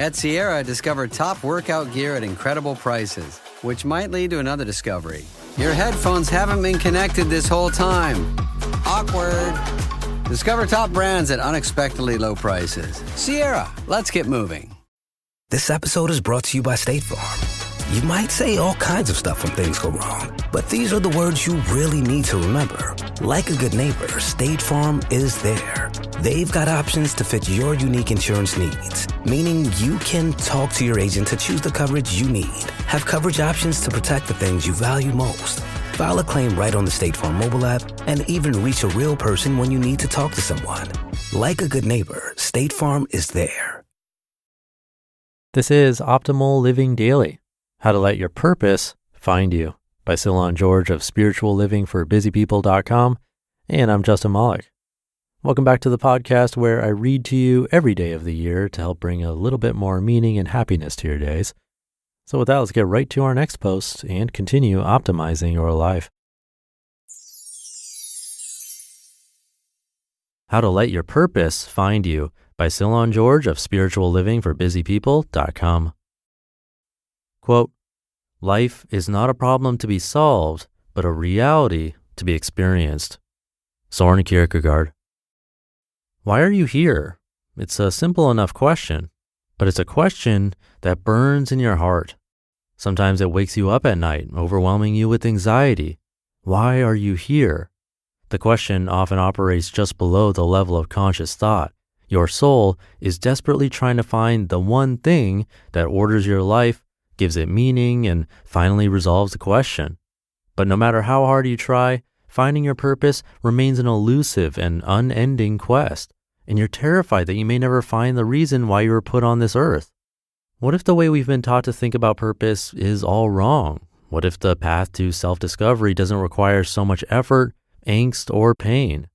At Sierra, discover top workout gear at incredible prices, which might lead to another discovery. Your headphones haven't been connected this whole time. Awkward. Discover top brands at unexpectedly low prices. Sierra, let's get moving. This episode is brought to you by State Farm. You might say all kinds of stuff when things go wrong, but these are the words you really need to remember. Like a good neighbor, State Farm is there. They've got options to fit your unique insurance needs, meaning you can talk to your agent to choose the coverage you need, have coverage options to protect the things you value most, file a claim right on the State Farm mobile app, and even reach a real person when you need to talk to someone. Like a good neighbor, State Farm is there. This is Optimal Living Daily, How to Let Your Purpose Find You by Cylon George of spirituallivingforbusypeople.com, and I'm Justin Malik. Welcome back to the podcast where I read to you every day of the year to help bring a little bit more meaning and happiness to your days. So with that, let's get right to our next post and continue optimizing your life. How to Let Your Purpose Find You by Cylon George of spirituallivingforbusypeople.com. Quote, life is not a problem to be solved, but a reality to be experienced. Soren Kierkegaard. Why are you here? It's a simple enough question, but it's a question that burns in your heart. Sometimes it wakes you up at night, overwhelming you with anxiety. Why are you here? The question often operates just below the level of conscious thought. Your soul is desperately trying to find the one thing that orders your life, gives it meaning, and finally resolves the question. But no matter how hard you try, finding your purpose remains an elusive and unending quest, and you're terrified that you may never find the reason why you were put on this earth. What if the way we've been taught to think about purpose is all wrong? What if the path to self-discovery doesn't require so much effort, angst, or pain?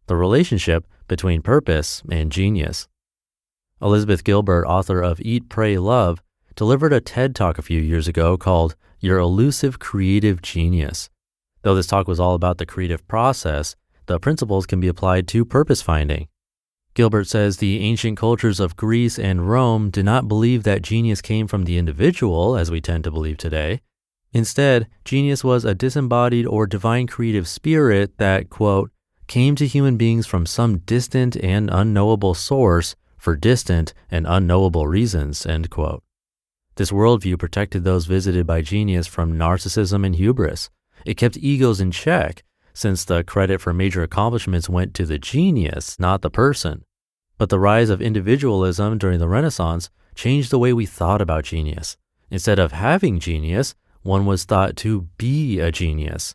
The relationship between purpose and genius. Elizabeth Gilbert, author of Eat, Pray, Love, delivered a TED Talk a few years ago called Your Elusive Creative Genius. Though this talk was all about the creative process, the principles can be applied to purpose finding. Gilbert says the ancient cultures of Greece and Rome did not believe that genius came from the individual, as we tend to believe today. Instead, genius was a disembodied or divine creative spirit that, quote, came to human beings from some distant and unknowable source for distant and unknowable reasons, end quote. This worldview protected those visited by genius from narcissism and hubris. It kept egos in check, since the credit for major accomplishments went to the genius, not the person. But the rise of individualism during the Renaissance changed the way we thought about genius. Instead of having genius, one was thought to be a genius.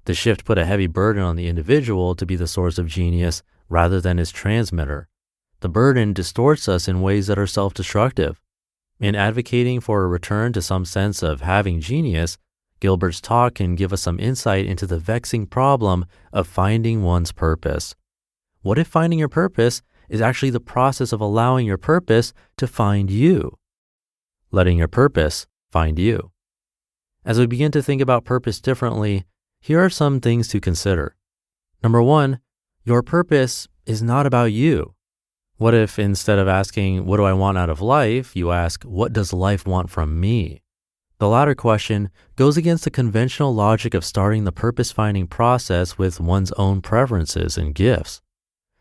The shift put a heavy burden on the individual to be the source of genius rather than its transmitter. The burden distorts us in ways that are self-destructive. In advocating for a return to some sense of having genius, Gilbert's talk can give us some insight into the vexing problem of finding one's purpose. What if finding your purpose is actually the process of allowing your purpose to find you? Letting your purpose find you. As we begin to think about purpose differently, here are some things to consider. Number one, your purpose is not about you. What if instead of asking, what do I want out of life, you ask, what does life want from me? The latter question goes against the conventional logic of starting the purpose-finding process with one's own preferences and gifts.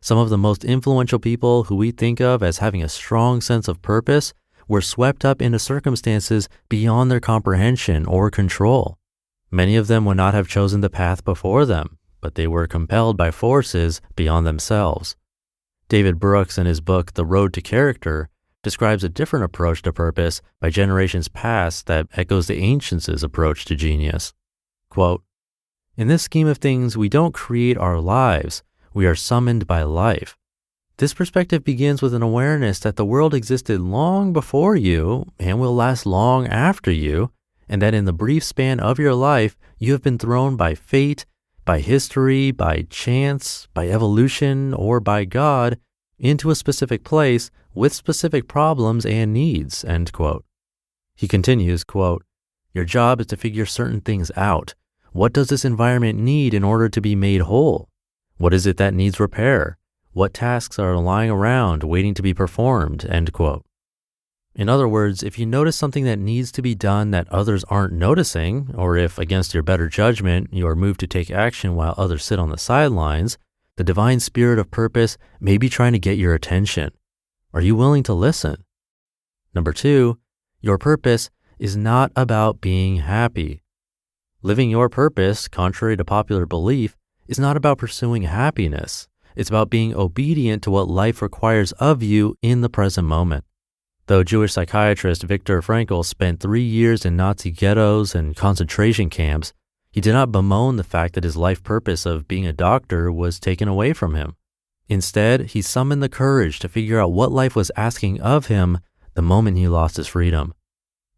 Some of the most influential people who we think of as having a strong sense of purpose were swept up into circumstances beyond their comprehension or control. Many of them would not have chosen the path before them, but they were compelled by forces beyond themselves. David Brooks, in his book, The Road to Character, describes a different approach to purpose by generations past that echoes the ancients' approach to genius. Quote, in this scheme of things, we don't create our lives, we are summoned by life. This perspective begins with an awareness that the world existed long before you and will last long after you, and that in the brief span of your life, you have been thrown by fate, by history, by chance, by evolution, or by God into a specific place with specific problems and needs, end quote. He continues, quote, your job is to figure certain things out. What does this environment need in order to be made whole? What is it that needs repair? What tasks are lying around waiting to be performed, end quote. In other words, if you notice something that needs to be done that others aren't noticing, or if against your better judgment, you are moved to take action while others sit on the sidelines, the divine spirit of purpose may be trying to get your attention. Are you willing to listen? Number 2, your purpose is not about being happy. Living your purpose, contrary to popular belief, is not about pursuing happiness. It's about being obedient to what life requires of you in the present moment. Though Jewish psychiatrist Viktor Frankl spent 3 years in Nazi ghettos and concentration camps, he did not bemoan the fact that his life purpose of being a doctor was taken away from him. Instead, he summoned the courage to figure out what life was asking of him the moment he lost his freedom.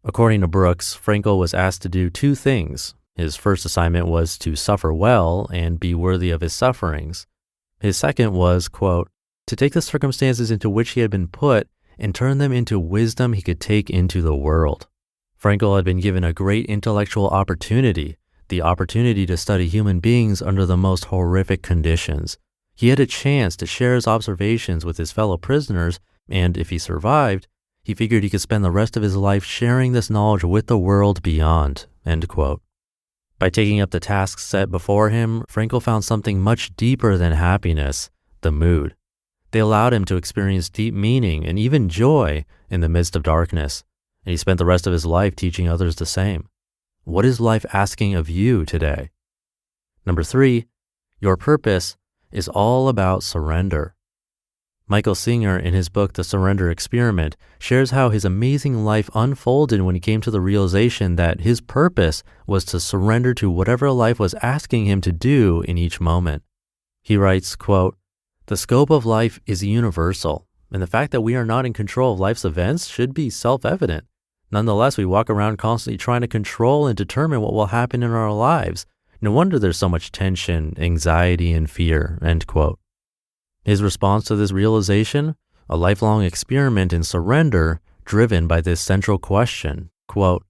According to Brooks, Frankl was asked to do 2 things. His first assignment was to suffer well and be worthy of his sufferings. His second was, quote, to take the circumstances into which he had been put and turn them into wisdom he could take into the world. Frankl had been given a great intellectual opportunity, the opportunity to study human beings under the most horrific conditions. He had a chance to share his observations with his fellow prisoners, and if he survived, he figured he could spend the rest of his life sharing this knowledge with the world beyond, end quote. By taking up the tasks set before him, Frankl found something much deeper than happiness, the mood. They allowed him to experience deep meaning and even joy in the midst of darkness, and he spent the rest of his life teaching others the same. What is life asking of you today? Number 3, your purpose is all about surrender. Michael Singer, in his book, The Surrender Experiment, shares how his amazing life unfolded when he came to the realization that his purpose was to surrender to whatever life was asking him to do in each moment. He writes, quote, the scope of life is universal, and the fact that we are not in control of life's events should be self-evident. Nonetheless, we walk around constantly trying to control and determine what will happen in our lives. No wonder there's so much tension, anxiety, and fear, end quote. His response to this realization? A lifelong experiment in surrender driven by this central question, quote,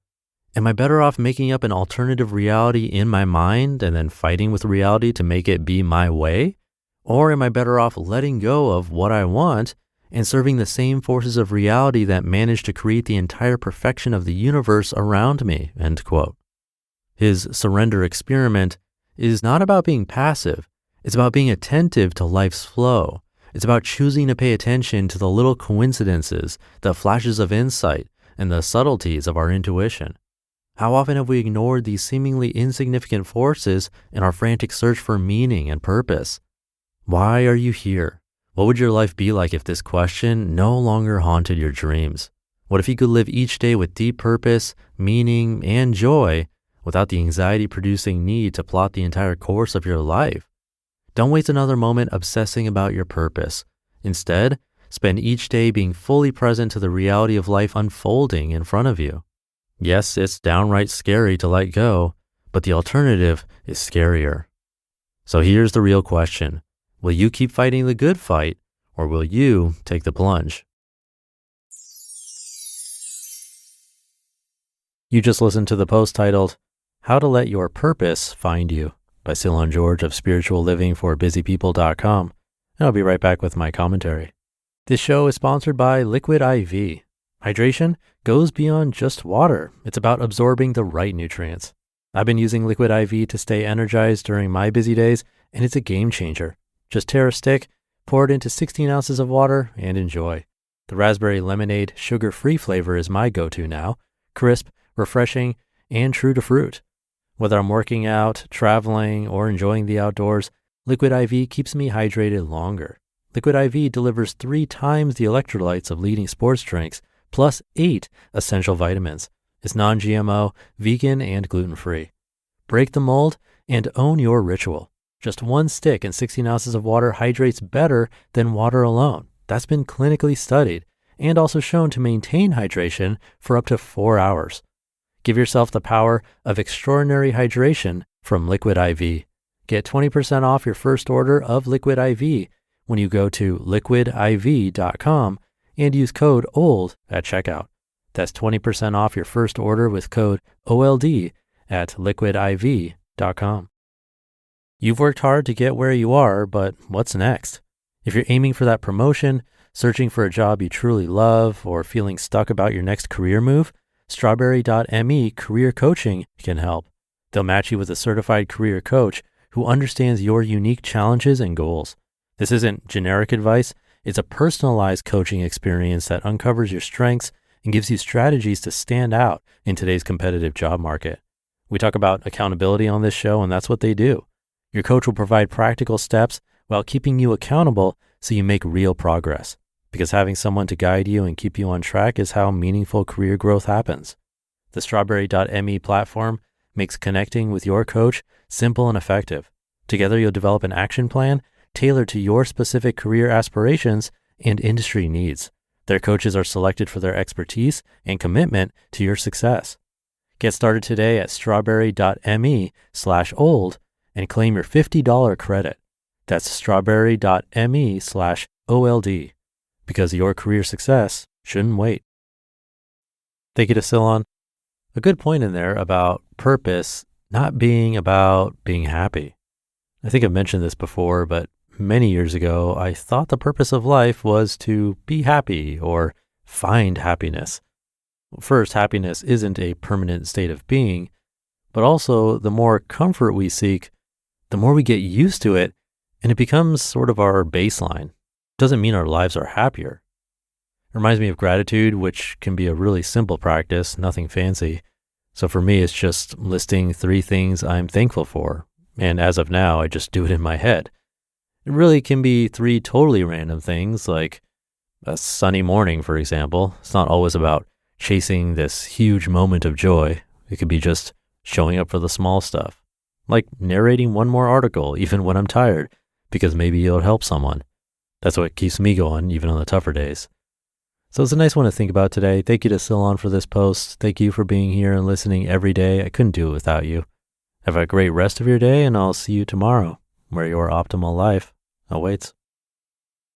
am I better off making up an alternative reality in my mind and then fighting with reality to make it be my way? Or am I better off letting go of what I want and serving the same forces of reality that managed to create the entire perfection of the universe around me, end quote. His surrender experiment is not about being passive. It's about being attentive to life's flow. It's about choosing to pay attention to the little coincidences, the flashes of insight, and the subtleties of our intuition. How often have we ignored these seemingly insignificant forces in our frantic search for meaning and purpose? Why are you here? What would your life be like if this question no longer haunted your dreams? What if you could live each day with deep purpose, meaning, and joy without the anxiety-producing need to plot the entire course of your life? Don't waste another moment obsessing about your purpose. Instead, spend each day being fully present to the reality of life unfolding in front of you. Yes, it's downright scary to let go, but the alternative is scarier. So here's the real question. Will you keep fighting the good fight, or will you take the plunge? You just listened to the post titled, How to Let Your Purpose Find You by Cylon George of spirituallivingforbusypeople.com, and I'll be right back with my commentary. This show is sponsored by Liquid IV. Hydration goes beyond just water. It's about absorbing the right nutrients. I've been using Liquid IV to stay energized during my busy days, and it's a game changer. Just tear a stick, pour it into 16 ounces of water, and enjoy. The raspberry lemonade sugar-free flavor is my go-to now. Crisp, refreshing, and true to fruit. Whether I'm working out, traveling, or enjoying the outdoors, Liquid IV keeps me hydrated longer. Liquid IV delivers 3 times the electrolytes of leading sports drinks, plus 8 essential vitamins. It's non-GMO, vegan, and gluten-free. Break the mold and own your ritual. Just 1 stick and 16 ounces of water hydrates better than water alone. That's been clinically studied and also shown to maintain hydration for up to 4 hours. Give yourself the power of extraordinary hydration from Liquid IV. Get 20% off your first order of Liquid IV when you go to liquidiv.com and use code OLD at checkout. That's 20% off your first order with code OLD at liquidiv.com. You've worked hard to get where you are, but what's next? If you're aiming for that promotion, Searching for a job you truly love or feeling stuck about your next career move? Strawberry.me Career Coaching can help. They'll match you with a certified career coach who understands your unique challenges and goals. This isn't generic advice. It's a personalized coaching experience that uncovers your strengths and gives you strategies to stand out in today's competitive job market. We talk about accountability on this show, and that's what they do. Your coach will provide practical steps while keeping you accountable so you make real progress. Because having someone to guide you and keep you on track is how meaningful career growth happens. The Strawberry.me platform makes connecting with your coach simple and effective. Together, you'll develop an action plan tailored to your specific career aspirations and industry needs. Their coaches are selected for their expertise and commitment to your success. Get started today at strawberry.me/old and claim your $50 credit. That's strawberry.me/OLD. Because your career success shouldn't wait. Thank you to Cylon. A good point in there about purpose not being about being happy. I think I've mentioned this before, but many years ago, I thought the purpose of life was to be happy or find happiness. First, happiness isn't a permanent state of being, but also the more comfort we seek, the more we get used to it, and it becomes sort of our baseline. Doesn't mean our lives are happier. It reminds me of gratitude, which can be a really simple practice, nothing fancy. So for me, it's just listing 3 things I'm thankful for. And as of now, I just do it in my head. It really can be 3 totally random things, like a sunny morning, for example. It's not always about chasing this huge moment of joy. It could be just showing up for the small stuff, like narrating one more article, even when I'm tired, because maybe it'll help someone. That's what keeps me going, even on the tougher days. So it's a nice one to think about today. Thank you to Cylon for this post. Thank you for being here and listening every day. I couldn't do it without you. Have a great rest of your day, and I'll see you tomorrow, where your optimal life awaits.